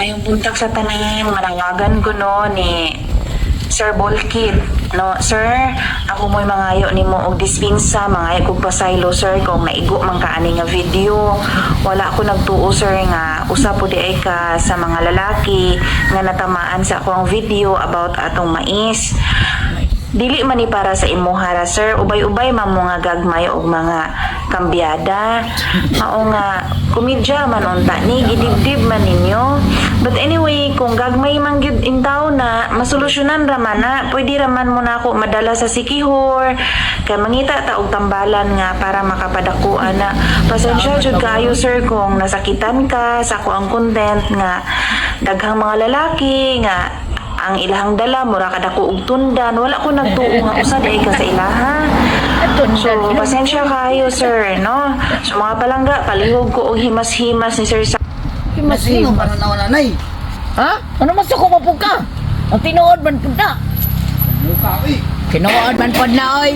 Ayong buntag sa tanan, manawagan ko no ni Sir Bolkid. No, sir, ako mo'y mangayo nimo og dispensa, mangayo kog pasaylo sir kung naigo man ka ani nga video. Wala ako nagtuo sir nga usa po di ay ka sa mga lalaki nga natamaan sa akong video about atong mais. Dili man ni para sa imuhara sir, ubay-ubay man mo nga gagmay og mga kambyada. Mao nga komedya man unta ni gidibdib man ninyo. But anyway, kung gagmay man gyud intaw na masolusyonan ra man na, pwede ra man mo na ako madala sa sikihor kay mangita ta og tambalan nga para makapadakuan na. Pasensya jud kayo sir kung nasakitan ka sa ako ang content nga daghang mga lalaki nga ang ilahang dala mura kada ko og tundan, wala ko nagtuo nga usa day ka sa ilaha. So pasensya kayo sir, no? So mga palangga, palihog ko og himas-himas ni sir sa Masino pa na nanay. Ha? Ano mas ako mapuka? Ang tinuod man pud na. Mukha eh. Tinuod man pud na oy.